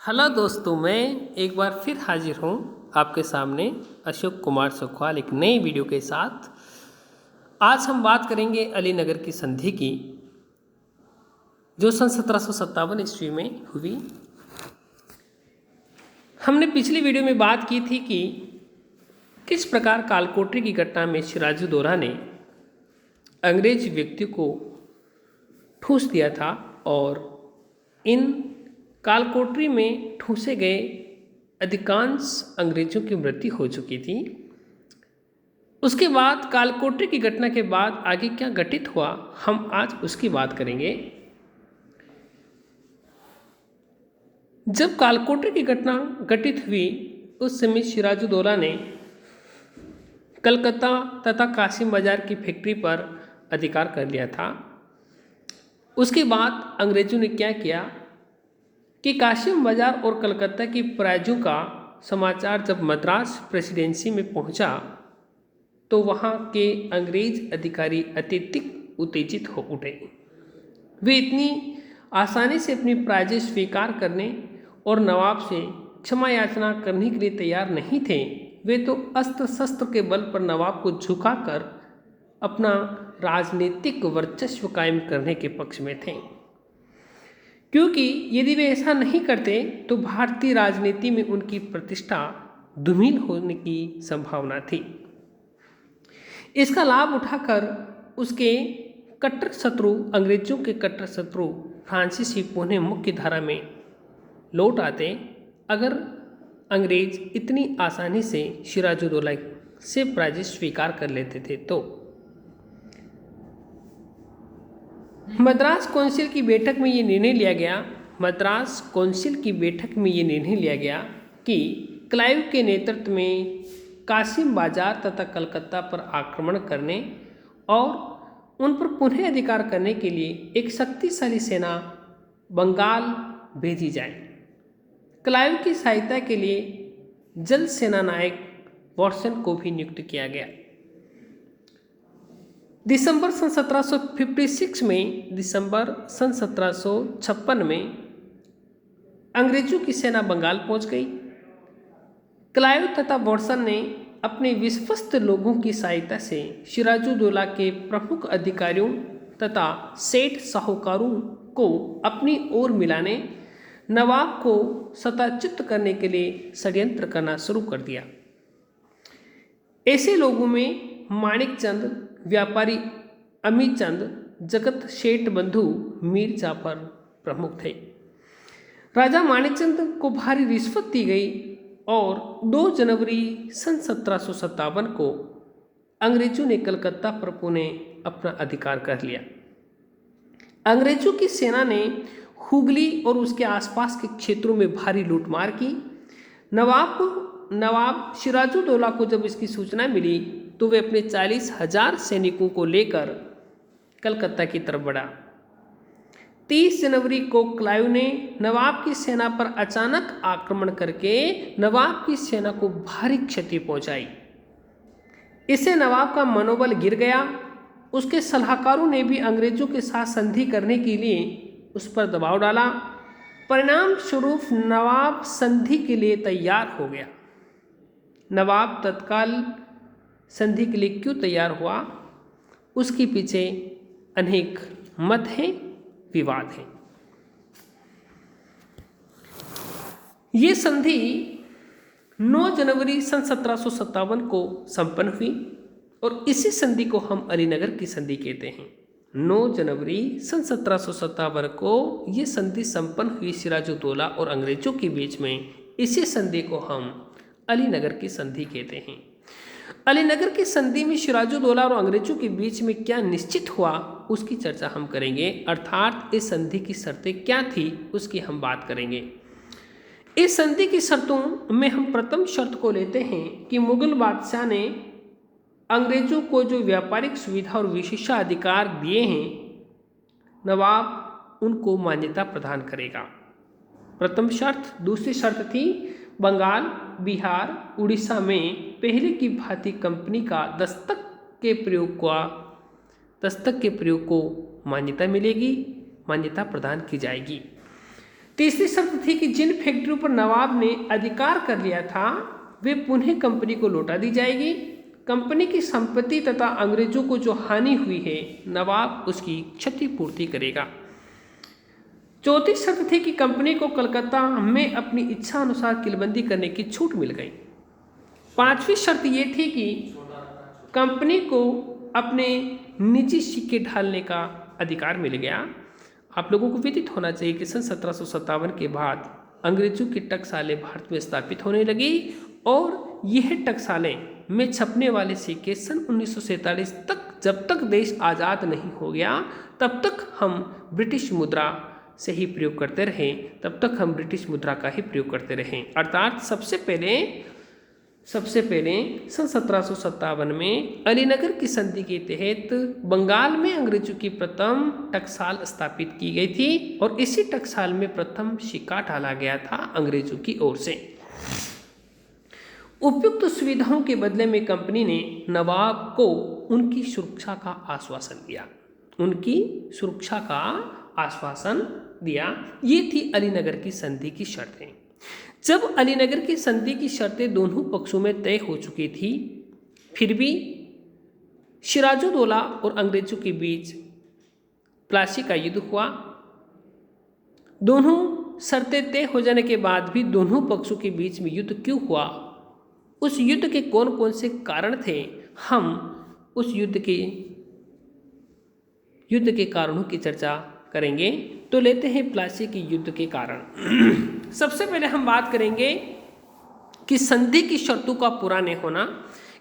Hello दोस्तों, मैं एक बार फिर हाजिर हूँ आपके सामने अशोक कुमार सुखवाल एक नई वीडियो के साथ। आज हम बात करेंगे अलीनगर की संधि की, जो सन 1757 ईस्वी में हुई। हमने पिछली वीडियो में बात की थी कि किस प्रकार कालकोठरी की घटना में सिराजुद्दौला ने अंग्रेज व्यक्ति को ठूस दिया था और इन कालकोठरी में ठूसे गए अधिकांश अंग्रेजों की मृत्यु हो चुकी थी। उसके बाद कालकोठरी की घटना के बाद आगे क्या घटित हुआ, हम आज उसकी बात करेंगे। जब कालकोठरी की घटना घटित हुई उस समय सिराजुद्दौला ने कलकत्ता तथा कासिम बाजार की फैक्ट्री पर अधिकार कर लिया था। उसके बाद अंग्रेजों ने क्या किया कि कासिम बाजार और कलकत्ता की पराजयों का समाचार जब मद्रास प्रेसिडेंसी में पहुंचा तो वहां के अंग्रेज अधिकारी अत्यधिक उत्तेजित हो उठे। वे इतनी आसानी से अपनी पराजय स्वीकार करने और नवाब से क्षमा याचना करने के लिए तैयार नहीं थे। वे तो अस्त्र शस्त्र के बल पर नवाब को झुकाकर अपना राजनीतिक वर्चस्व कायम करने के पक्ष में थे, क्योंकि यदि वे ऐसा नहीं करते तो भारतीय राजनीति में उनकी प्रतिष्ठा धूमिल होने की संभावना थी। इसका लाभ उठाकर उसके कट्टर शत्रु, अंग्रेजों के कट्टर शत्रु फ्रांसीसी पुनः मुख्य धारा में लौट आते अगर अंग्रेज इतनी आसानी से सिराजुद्दौला से पराजय स्वीकार कर लेते थे। तो मद्रास काउंसिल की बैठक में ये निर्णय लिया गया कि क्लाइव के नेतृत्व में कासिम बाजार तथा कलकत्ता पर आक्रमण करने और उन पर पुनः अधिकार करने के लिए एक शक्तिशाली सेना बंगाल भेजी जाए। क्लाइव की सहायता के लिए जल सेना नायक वॉटसन को भी नियुक्त किया गया। दिसंबर सन 1756 में अंग्रेजों की सेना बंगाल पहुंच गई। क्लाइव तथा वॉटसन ने अपने विश्वस्त लोगों की सहायता से सिराजुद्दौला के प्रमुख अधिकारियों तथा सेठ साहूकारों को अपनी ओर मिलाने, नवाब को सत्ताच्युत करने के लिए षड्यंत्र करना शुरू कर दिया। ऐसे लोगों में माणिकचंद, व्यापारी अमीचंद, जगत शेठ बंधु मीर जाफर प्रमुख थे। राजा माणिकचंद को भारी रिश्वत दी गई और 2 जनवरी सन 1757 को अंग्रेजों ने कलकत्ता पर पुनः अपना अधिकार कर लिया। अंग्रेजों की सेना ने हुगली और उसके आसपास के क्षेत्रों में भारी लूटमार की। नवाब सिराजुद्दौला को जब इसकी सूचना मिली तो वे अपने 40,000 सैनिकों को लेकर कलकत्ता की तरफ बढ़ा। 30 जनवरी को क्लाइव ने नवाब की सेना पर अचानक आक्रमण करके नवाब की सेना को भारी क्षति पहुंचाई। इससे नवाब का मनोबल गिर गया। उसके सलाहकारों ने भी अंग्रेजों के साथ संधि करने के लिए उस पर दबाव डाला। परिणाम स्वरूप नवाब संधि के लिए तैयार हो गया। नवाब तत्काल संधि के लिए क्यों तैयार हुआ, उसके पीछे अनेक मत हैं, विवाद हैं। ये संधि 9 जनवरी सन 1757 को संपन्न हुई और इसी संधि को हम अलीनगर की संधि कहते हैं। 9 जनवरी सन 1757 को ये संधि संपन्न हुई सिराजुद्दौला और अंग्रेजों के बीच में। इसी संधि को हम अलीनगर की संधि कहते हैं। अलीनगर की संधि में सिराजुद्दौला और अंग्रेजों के बीच में क्या निश्चित हुआ, उसकी चर्चा हम करेंगे। अर्थात इस संधि की शर्तें क्या थी, उसकी हम बात करेंगे। इस संधि की शर्तों में हम प्रथम शर्त को लेते हैं कि मुगल बादशाह ने अंग्रेजों को जो व्यापारिक सुविधा और विशेषाधिकार दिए हैं, नवाब उनको मान्यता प्रदान करेगा। प्रथम शर्त। दूसरी शर्त थी बंगाल, बिहार, उड़ीसा में पहले की भांति कंपनी का दस्तक के प्रयोग को मान्यता मिलेगी, मान्यता प्रदान की जाएगी। तीसरी शर्त थी कि जिन फैक्ट्रियों पर नवाब ने अधिकार कर लिया था वे पुनः कंपनी को लौटा दी जाएगी। कंपनी की संपत्ति तथा अंग्रेजों को जो हानि हुई है नवाब उसकी क्षतिपूर्ति करेगा। चौथी शर्त थी कि कंपनी को कलकत्ता में अपनी इच्छा अनुसार किलबंदी करने की छूट मिल गई। पांचवी शर्त ये थी कि कंपनी को अपने निजी सिक्के ढालने का अधिकार मिल गया। आप लोगों को विदित होना चाहिए कि सन 1757 के बाद अंग्रेजों की टकसालें भारत में स्थापित होने लगी और यह टकसालें में छपने वाले सिक्के सन 1947 तक, जब तक देश आज़ाद नहीं हो गया तब तक हम ब्रिटिश मुद्रा से ही प्रयोग करते रहें, तब तक हम ब्रिटिश मुद्रा का ही प्रयोग करते रहें। अर्थात सबसे पहले सन 1757 में अलीनगर की संधि के तहत बंगाल में अंग्रेजों की प्रथम टकसाल स्थापित की गई थी और इसी टकसाल में प्रथम सिक्का डाला गया था अंग्रेजों की ओर से। उपयुक्त सुविधाओं के बदले में कंपनी ने नवाब को उनकी सुरक्षा का आश्वासन दिया। ये थी अलीनगर की संधि की शर्तें। जब अलीनगर की संधि की शर्तें दोनों पक्षों में तय हो चुकी थी, फिर भी सिराजुद्दौला और अंग्रेजों के बीच प्लासी का युद्ध हुआ। दोनों शर्तें तय हो जाने के बाद भी दोनों पक्षों के बीच में युद्ध क्यों हुआ, उस युद्ध के कौन कौन से कारण थे, हम उस युद्ध के कारणों की चर्चा करेंगे। तो लेते हैं प्लासी के युद्ध के कारण। सबसे पहले हम बात करेंगे कि संधि की शर्तों का पूरा नहीं होना।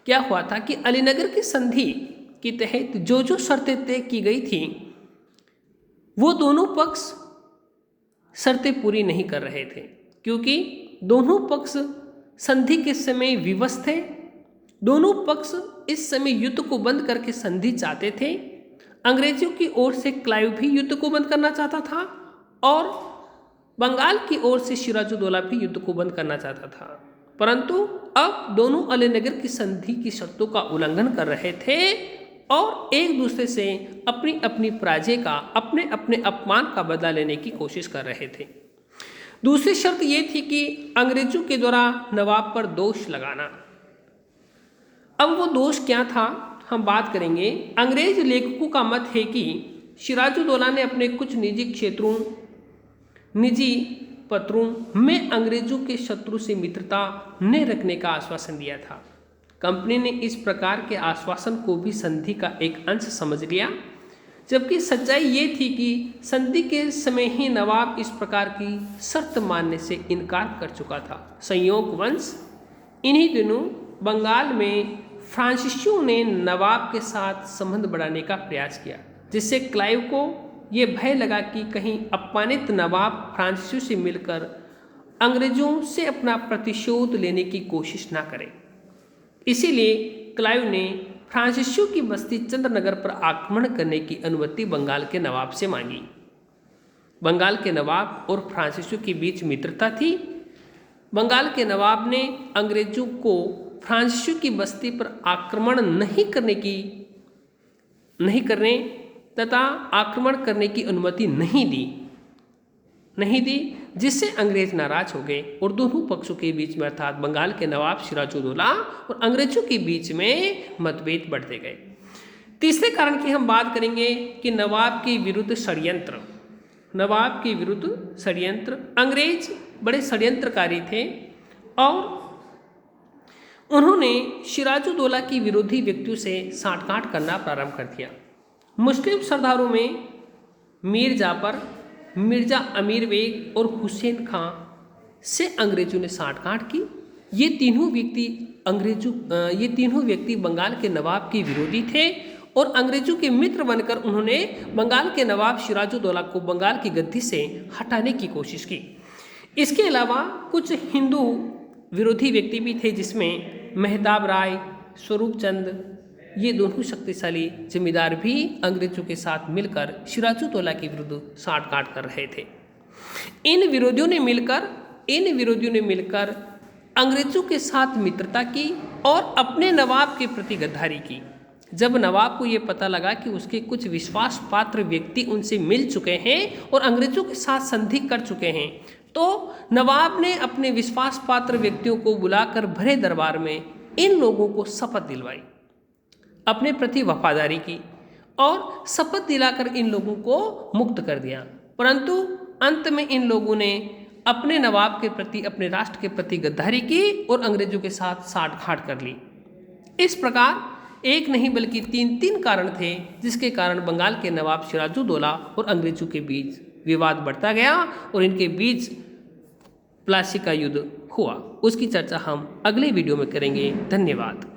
क्या हुआ था कि अलीनगर की संधि के तहत जो जो शर्तें तय की गई थी वो दोनों पक्ष शर्तें पूरी नहीं कर रहे थे, क्योंकि दोनों पक्ष संधि के समय विवश थे। दोनों पक्ष इस समय युद्ध को बंद करके संधि चाहते थे। अंग्रेजों की ओर से क्लाइव भी युद्ध को बंद करना चाहता था और बंगाल की ओर से सिराजुद्दौला भी युद्ध को बंद करना चाहता था, परंतु अब दोनों अलीनगर की संधि की शर्तों का उल्लंघन कर रहे थे और एक दूसरे से अपनी अपनी पराजय का, अपने अपने अपमान का बदला लेने की कोशिश कर रहे थे। दूसरी शर्त ये थी कि अंग्रेजों के द्वारा नवाब पर दोष लगाना। अब वो दोष क्या था हम बात करेंगे। अंग्रेज लेखकों का मत है कि सिराजुद्दौला ने अपने कुछ निजी पत्रों में अंग्रेजों के शत्रु से मित्रता न रखने का आश्वासन दिया था। कंपनी ने इस प्रकार के आश्वासन को भी संधि का एक अंश समझ लिया, जबकि सच्चाई ये थी कि संधि के समय ही नवाब इस प्रकार की शर्त मानने से इनकार कर चुका था। संयोगवश इन्हीं दिनों बंगाल में फ्रांसीसियों ने नवाब के साथ संबंध बढ़ाने का प्रयास किया, जिससे क्लाइव को ये भय लगा कि कहीं अपमानित नवाब फ्रांसीसियों से मिलकर अंग्रेजों से अपना प्रतिशोध लेने की कोशिश ना करें। इसीलिए क्लाइव ने फ्रांसीसियों की बस्ती चंद्रनगर पर आक्रमण करने की अनुमति बंगाल के नवाब से मांगी। बंगाल के नवाब और फ्रांसीसियों के बीच मित्रता थी। बंगाल के नवाब ने अंग्रेजों को फ्रांसीसियों की बस्ती पर आक्रमण नहीं करने तथा आक्रमण करने की अनुमति नहीं दी, जिससे अंग्रेज नाराज हो गए और दोनों पक्षों के बीच में अर्थात बंगाल के नवाब सिराजुद्दौला और अंग्रेजों के बीच में मतभेद बढ़ते गए। तीसरे कारण की हम बात करेंगे कि नवाब के विरुद्ध षड्यंत्र। अंग्रेज बड़े षड्यंत्रकारी थे और उन्होंने सिराजुद्दौला की विरोधी व्यक्तियों से साठगांठ करना प्रारंभ कर दिया। मुस्लिम सरदारों में मीर जाफर, मिर्जा अमीर बेग और हुसैन खां से अंग्रेजों ने साठगांठ की। ये तीनों व्यक्ति बंगाल के नवाब के विरोधी थे और अंग्रेजों के मित्र बनकर उन्होंने बंगाल के नवाब सिराजुद्दौला को बंगाल की गद्दी से हटाने की कोशिश की। इसके अलावा कुछ हिंदू विरोधी व्यक्ति भी थे, जिसमें मेहताब राय, स्वरूप चंद, ये दोनों शक्तिशाली जमींदार भी अंग्रेजों के साथ मिलकर सिराजुद्दौला के विरुद्ध साठगांठ कर रहे थे। इन विरोधियों ने मिलकर अंग्रेजों के साथ मित्रता की और अपने नवाब के प्रति गद्दारी की, जब नवाब को ये पता लगा कि उसके कुछ विश्वास पात्र व्यक्ति उनसे मिल चुके हैं और अंग्रेजों के साथ संधि कर चुके हैं, तो नवाब ने अपने विश्वास पात्र व्यक्तियों को बुलाकर भरे दरबार में इन लोगों को शपथ दिलवाई, अपने प्रति वफादारी की और शपथ दिलाकर इन लोगों को मुक्त कर दिया। परंतु अंत में इन लोगों ने अपने नवाब के प्रति, अपने राष्ट्र के प्रति गद्दारी की और अंग्रेजों के साथ साठगांठ कर ली। इस प्रकार एक नहीं बल्कि तीन कारण थे जिसके कारण बंगाल के नवाब सिराजुद्दौला और अंग्रेजों के बीच विवाद बढ़ता गया और इनके बीच प्लासी का युद्ध हुआ। उसकी चर्चा हम अगले वीडियो में करेंगे। धन्यवाद।